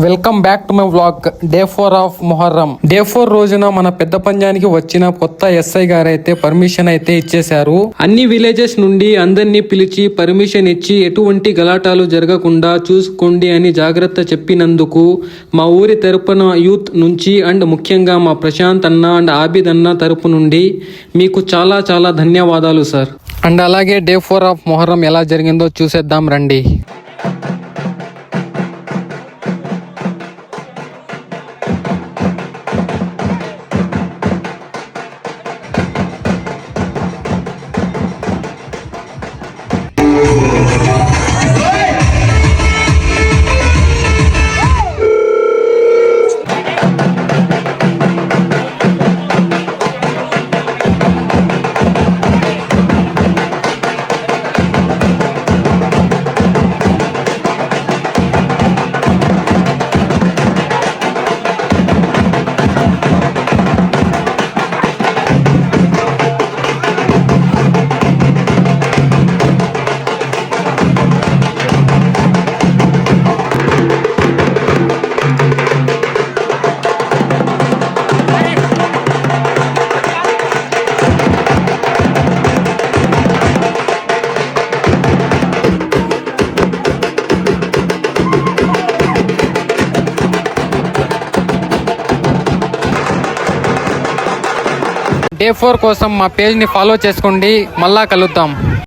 Welcome back to my vlog. Day 4 of Muharram. Day 4 రోజున మన పెద్ద పంజానికి వచ్చిన కొత్త ఎస్ఐ గారు అయితే పర్మిషన్ అయితే ఇచ్చేశారు. అన్ని విలేజెస్ నుండి అందరినీ పిలిచి పర్మిషన్ ఇచ్చి ఎటువంటి గలాటాలు జరగకుండా చూసుకోండి అని జాగ్రత్త చెప్పినందుకు మా ఊరి తరపున యూత్ నుంచి అండ్ ముఖ్యంగా మా ప్రశాంత్ అన్న అండ్ ఆబిద్ అన్న తరపు నుండి మీకు చాలా చాలా ధన్యవాదాలు సార్. అండ్ అలాగే డే 4 ఆఫ్ మొహర్రం ఎలా జరిగిందో చూసేద్దాం రండి. డే 4 కోసం మా పేజ్ని ఫాలో చేసుకోండి. మళ్ళా కలుద్దాం.